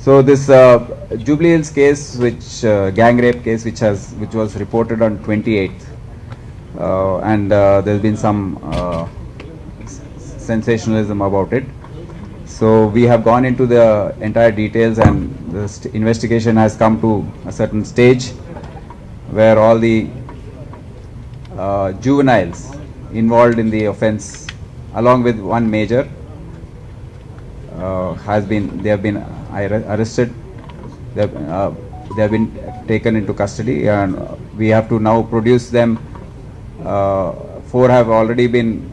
So this Jubilee Hills case, which gang rape case, which was reported on 28th, and there's been some sensationalism about it. So we have gone into the entire details, and the investigation has come to a certain stage where all the juveniles involved in the offence, along with one major, they have been arrested. They have been taken into custody, and we have to now produce them. Four have already been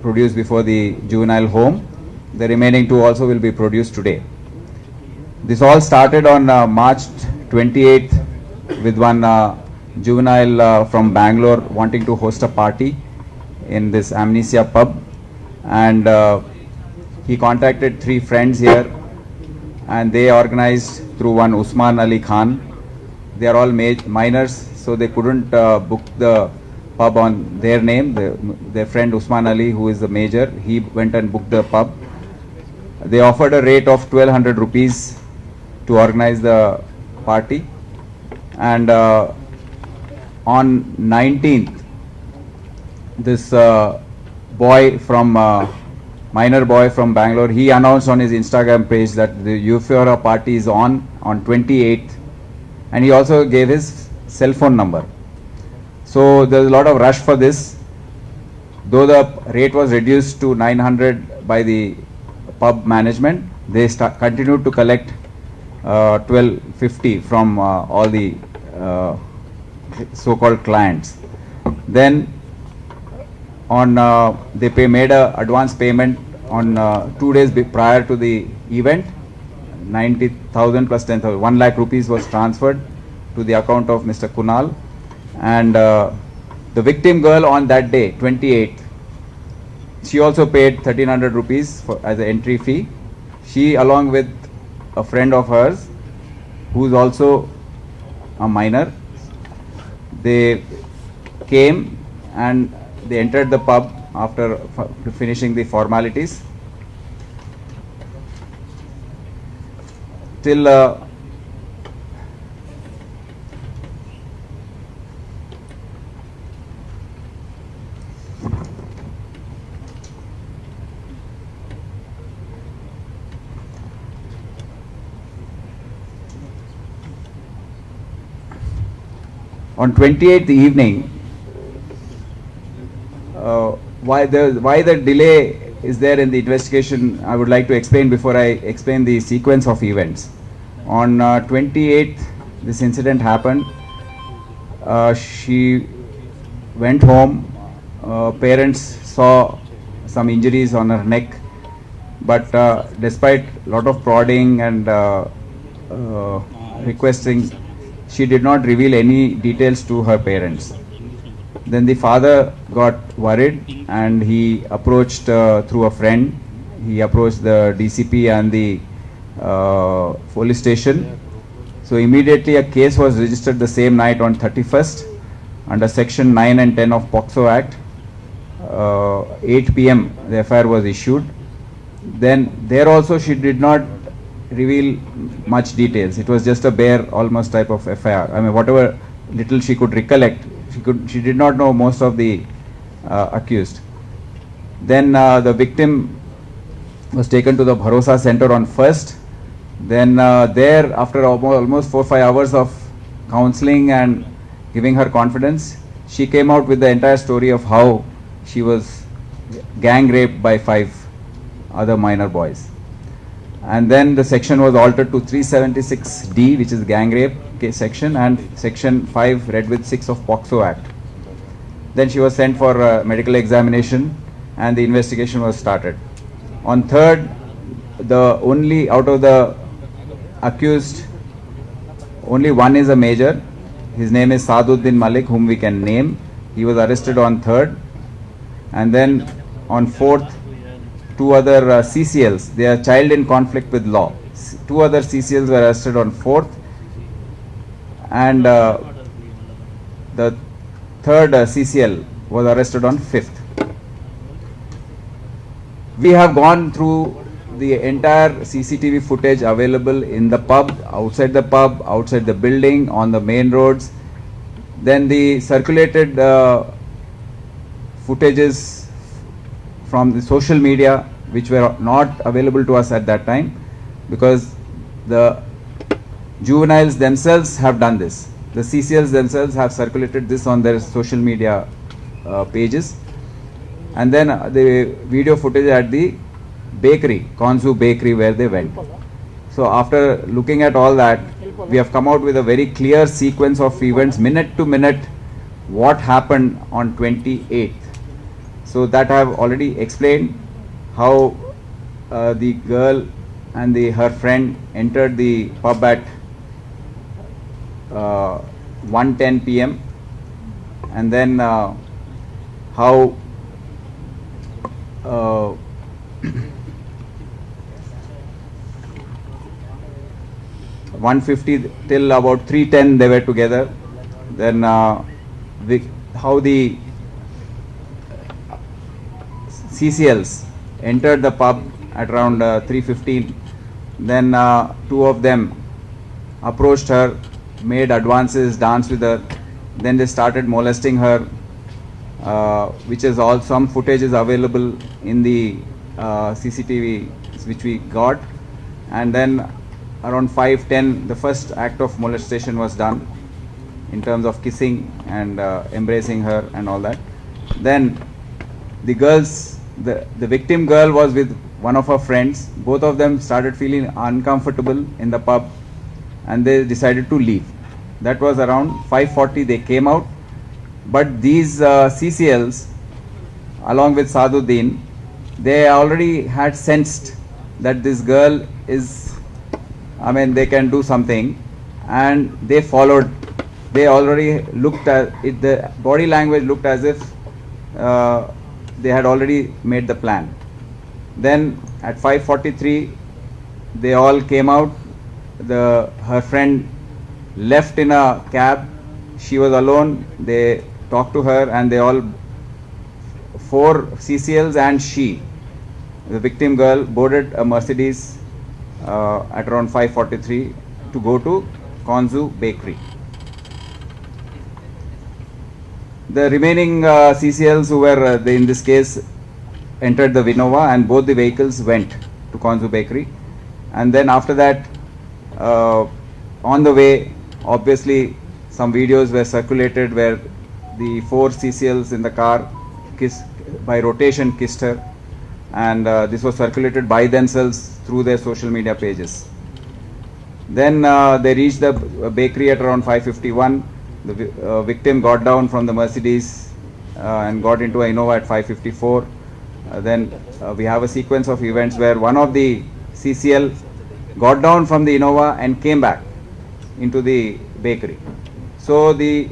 produced before the juvenile home. The remaining two also will be produced today. This all started on March 28th with one juvenile from Bangalore wanting to host a party in this Amnesia pub, and he contacted three friends here, and they organized through one Usman Ali Khan. They are all minors, so they couldn't book the pub on their name. Their friend Usman Ali, who is the major, he went and booked the pub. They offered a rate of 1200 rupees to organize the party, and on 19th, this minor boy from Bangalore, he announced on his Instagram page that the Euphoria party is on 28th, and he also gave his cell phone number. So there's a lot of rush for this. Though the rate was reduced to 900 by the pub management, they continued to collect 1250 from all the so-called clients. Then they made a advance payment on 2 days prior to the event. 90,000 plus 10,000, 1 lakh rupees was transferred to the account of Mr. Kunal, and the victim girl on that day, 28th, she also paid 1300 rupees as an entry fee. She, along with a friend of hers who is also a minor, they came and they entered the pub after finishing the formalities. Till on 28th evening, why the delay is there in the investigation, I would like to explain before I explain the sequence of events. On 28th, this incident happened. She went home. Parents saw some injuries on her neck, but despite a lot of prodding and requesting, she did not reveal any details to her parents. Then the father got worried, and he approached through a friend. He approached the DCP and the police station. So immediately a case was registered the same night on 31st under section 9 and 10 of POCSO Act. 8 p.m. the FIR was issued. Then there also she did not reveal much details. It was just a bare almost type of FIR. I mean, whatever little she could recollect, she did not know most of the accused. Then the victim was taken to the Bharosa Center on 1st. Then there, after almost 4-5 hours of counseling and giving her confidence, she came out with the entire story of how she was gang raped by 5 other minor boys. And then the section was altered to 376D, which is gang rape section, and section 5 read with 6 of POCSO Act. Then she was sent for medical examination, and the investigation was started. On 3rd, the only out of the accused, only one is a major. His name is Saduddin Malik, whom we can name. He was arrested on 3rd, and then on 4th, 2 other CCLs. They are child in conflict with law. 2 other CCLs were arrested on 4th, and the 3rd CCL was arrested on 5th. We have gone through the entire CCTV footage available in the pub, outside the building, on the main roads. Then the circulated footages from the social media, which were not available to us at that time, because the juveniles themselves have done this. The CCLs themselves have circulated this on their social media pages. And then the video footage at the bakery, Konzu bakery, where they went. So after looking at all that, we have come out with a very clear sequence of events, minute to minute, what happened on 28th. So that I have already explained, how the girl and her friend entered the pub at 1:10 p.m. and then how 1:50 till about 3:10 they were together. Then how the CCLs entered the pub at around 3:15. Then two of them approached her, made advances, danced with her. Then they started molesting her, which is all, some footage is available in the CCTV which we got. And then around 5:10 the first act of molestation was done in terms of kissing and embracing her and all that. Then the girls, the victim girl was with one of her friends. Both of them started feeling uncomfortable in the pub and they decided to leave. That was around 5:40 they came out. But these CCLs, along with Saduddin, they already had sensed that this girl is, I mean, they can do something, and they followed. They already looked at it, the body language looked as if they had already made the plan. Then at 5:43 they all came out. Her friend left in a cab. She was alone. They talked to her and they all, 4 CCLs and she, the victim girl, boarded a Mercedes at around 5:43 to go to Konzu bakery. The remaining CCLs who were in this case entered the Vinova, and both the vehicles went to Konzu bakery. And then after that, on the way, obviously some videos were circulated where the 4 CCLs in the car by rotation kissed her, and this was circulated by themselves through their social media pages. Then they reached the bakery at around 5:51. The victim got down from the Mercedes and got into a Innova at 5:54. Then we have a sequence of events where one of the CCL got down from the Innova and came back into the bakery. So the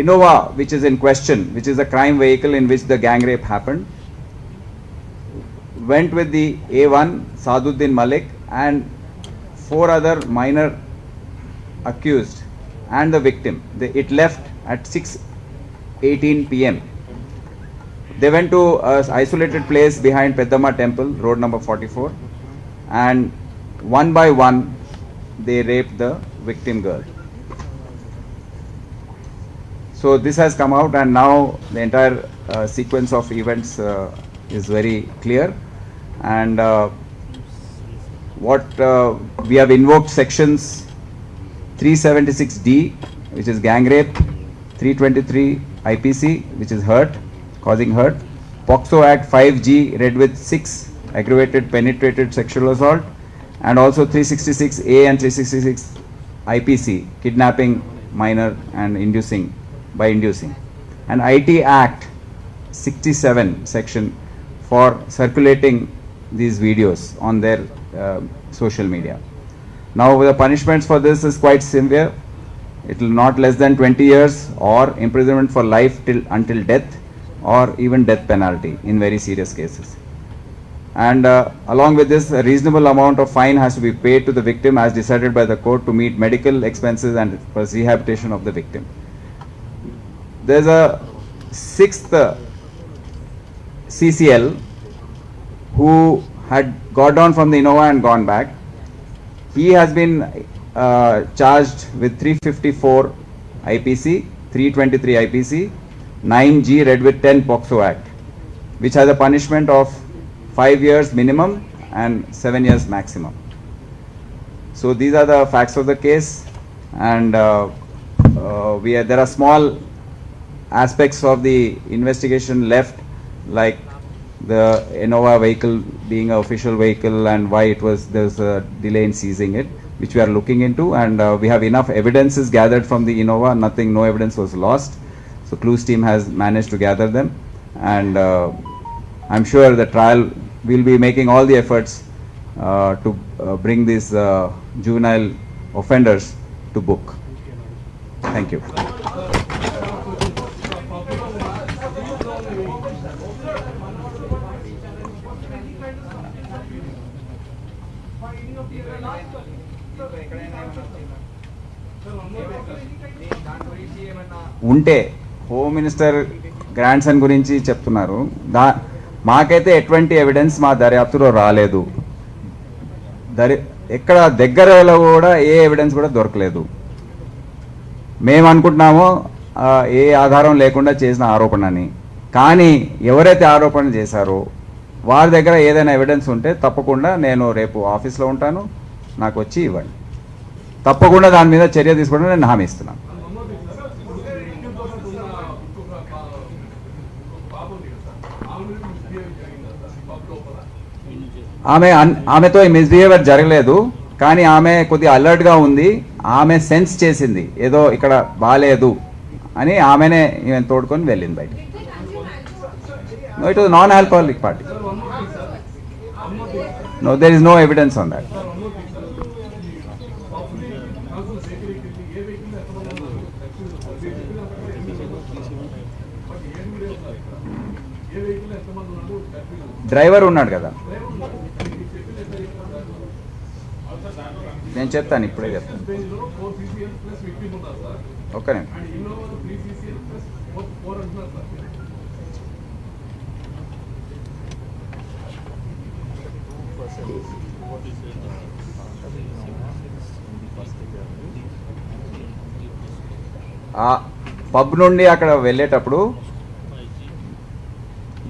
Innova, which is in question, which is a crime vehicle in which the gang rape happened, went with the A1, Saduddin Malik, and 4 other minor accused and the victim. It left at 6:18 p.m. They went to an isolated place behind Peddamma temple, road number 44, and one by one they raped the victim girl. So this has come out, and now the entire sequence of events is very clear. And what we have invoked sections 376D, which is gang rape, 323 IPC, which is hurt, causing hurt, POXO Act 5G, read with 6, aggravated penetrated sexual assault, and also 366A and 366 IPC, kidnapping minor and inducing, and IT Act 67 section for circulating these videos on their social media. Now the punishments for this is quite severe. It will not less than 20 years or imprisonment for life until death, or even death penalty in very serious cases. And along with this, a reasonable amount of fine has to be paid to the victim as decided by the court to meet medical expenses and for rehabilitation of the victim. There's a 6th CCL who had got down from the Innova and gone back. He has been charged with 354 IPC, 323 IPC, 9G read with 10 POXO Act, which has a punishment of 5 years minimum and 7 years maximum. So these are the facts of the case, and there are small aspects of the investigation left, like the Innova vehicle being an official vehicle and why there's a delay in seizing it, which we are looking into, and we have enough evidences gathered from the Innova. No evidence was lost. So Clues team has managed to gather them, and I'm sure the trial will be making all the efforts to bring these juvenile offenders to book. Thank you. ఉంటే home minister grand son గురించి చెప్తున్నారు. మాకైతే ఎటువంటి evidence మా దర్యాప్తులో రాలేదు. ఎక్కడ దగ్గరలో కూడా ఏ ఎవిడెన్స్ కూడా దొరకలేదు. మేము అనుకుంటున్నామో ఏ ఆధారం లేకుండా చేసిన ఆరోపణ అని. కానీ ఎవరైతే ఆరోపణ చేశారో వారి దగ్గర ఏదైనా ఎవిడెన్స్ ఉంటే తప్పకుండా నేను రేపు ఆఫీస్లో ఉంటాను, నాకు వచ్చి ఇవ్వండి. తప్పకుండా దాని మీద చర్య తీసుకోవడం నేను హామీ ఇస్తున్నాను. ఆమెతో మిస్బిహేవియర్ జరగలేదు, కానీ ఆమె కొద్దిగా అలర్ట్గా ఉంది. ఆమె సెన్స్ చేసింది ఏదో ఇక్కడ బాగాలేదు అని, ఆమెనే ఈమె తోడుకొని వెళ్ళింది బయట. No, it was non-alcoholic party. No, there is no evidence on that. Driver ఉన్నాడు కదా, నేను చెప్తాను, ఇప్పుడే చెప్తాను. ఓకే. ఆ పబ్ నుండి అక్కడ వెళ్ళేటప్పుడు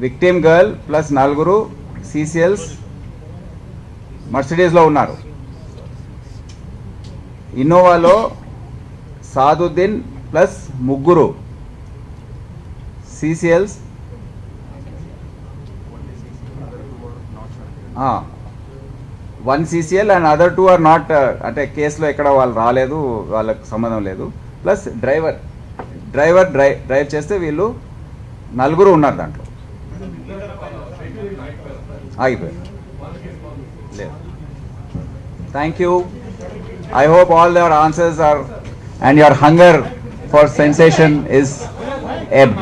విక్టిమ్ గర్ల్ ప్లస్ 4 CCLs మర్సిడీస్లో ఉన్నారు. ఇన్నోవాలో Saduddin plus 3 CCLs, 1 CCL and other 2 are not, అంటే కేసులో ఎక్కడ వాళ్ళు రాలేదు, వాళ్ళకి సంబంధం లేదు. ప్లస్ డ్రైవర్ డ్రైవ్ చేస్తే వీళ్ళు 4 ఉన్నారు దాంట్లో, ఆగిపోయారు. లేదు. Thank you. I hope all your answers are and your hunger for sensation is ebbed.